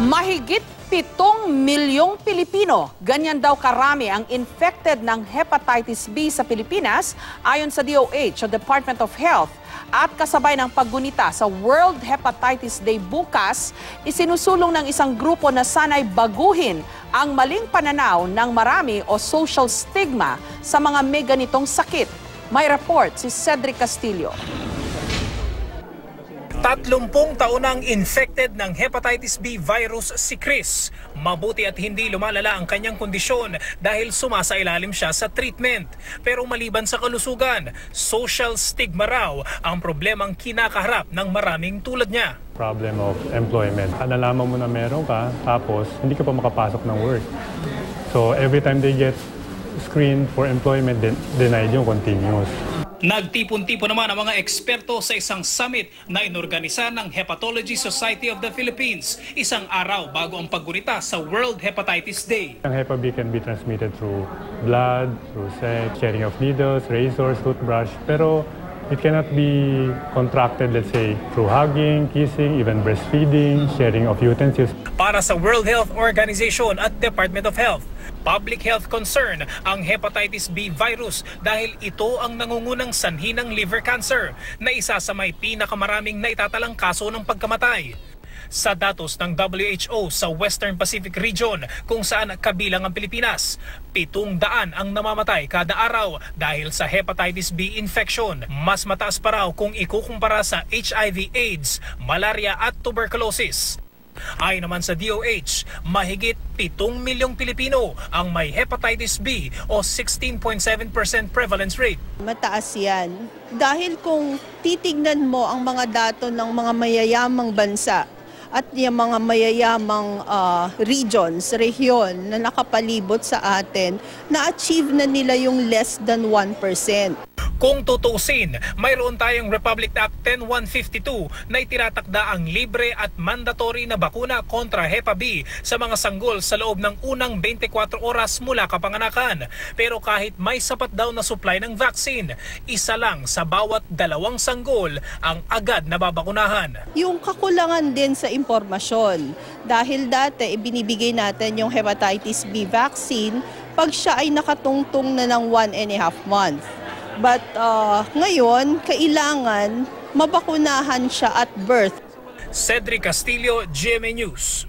Mahigit 7 milyong Pilipino, ganyan daw karami ang infected ng hepatitis B sa Pilipinas ayon sa DOH o Department of Health. At kasabay ng paggunita sa World Hepatitis Day bukas, isinusulong ng isang grupo na sana'y baguhin ang maling pananaw ng marami o social stigma sa mga may ganitong sakit. May report si Cedric Castillo. 30 taon nang infected ng hepatitis B virus si Chris. Mabuti at hindi lumalala ang kanyang kondisyon dahil sumasailalim siya sa treatment. Pero maliban sa kalusugan, social stigma raw ang problemang kinakaharap ng maraming tulad niya. Problem of employment. Nalaman mo na meron ka, tapos hindi ka pa makapasok ng work. So every time they get screened for employment, denied yung continuous. Nagtipon-tipon naman ang mga eksperto sa isang summit na inorganisa ng Hepatology Society of the Philippines, isang araw bago ang paggunita sa World Hepatitis Day. Ang Hep B can be transmitted through blood, through sex, sharing of needles, razors, toothbrush, pero it cannot be contracted, let's say, through hugging, kissing, even breastfeeding, sharing of utensils. Para sa World Health Organization at Department of Health, public health concern ang hepatitis B virus dahil ito ang nangungunang sanhi ng liver cancer na isa sa may pinakamaraming naitatalang kaso ng pagkamatay. Sa datos ng WHO sa Western Pacific Region kung saan kabilang ang Pilipinas, 700 ang namamatay kada araw dahil sa hepatitis B infection. Mas mataas pa raw kung ikukumpara sa HIV/AIDS, malaria at tuberculosis. Ayon naman sa DOH, mahigit 7 milyong Pilipino ang may hepatitis B o 16.7% prevalence rate. Mataas yan. Dahil kung titignan mo ang mga dato ng mga mayayamang bansa at yung mga mayayamang rehiyon na nakapalibot sa atin, na-achieve na nila yung less than 1%. Kung tutusin, mayroon tayong Republic Act 10152 na itinatakda ang libre at mandatory na bakuna kontra Hepa B sa mga sanggol sa loob ng unang 24 oras mula kapanganakan. Pero kahit may sapat daw na supply ng vaccine, isa lang sa bawat 2 sanggol ang agad nababakunahan. Yung kakulangan din sa impormasyon, dahil dati ibinibigay natin yung hepatitis B vaccine pag siya ay nakatungtong na ng 1.5 months. But ngayon, kailangan mabakunahan siya at birth. Cedric Castillo, GMA News.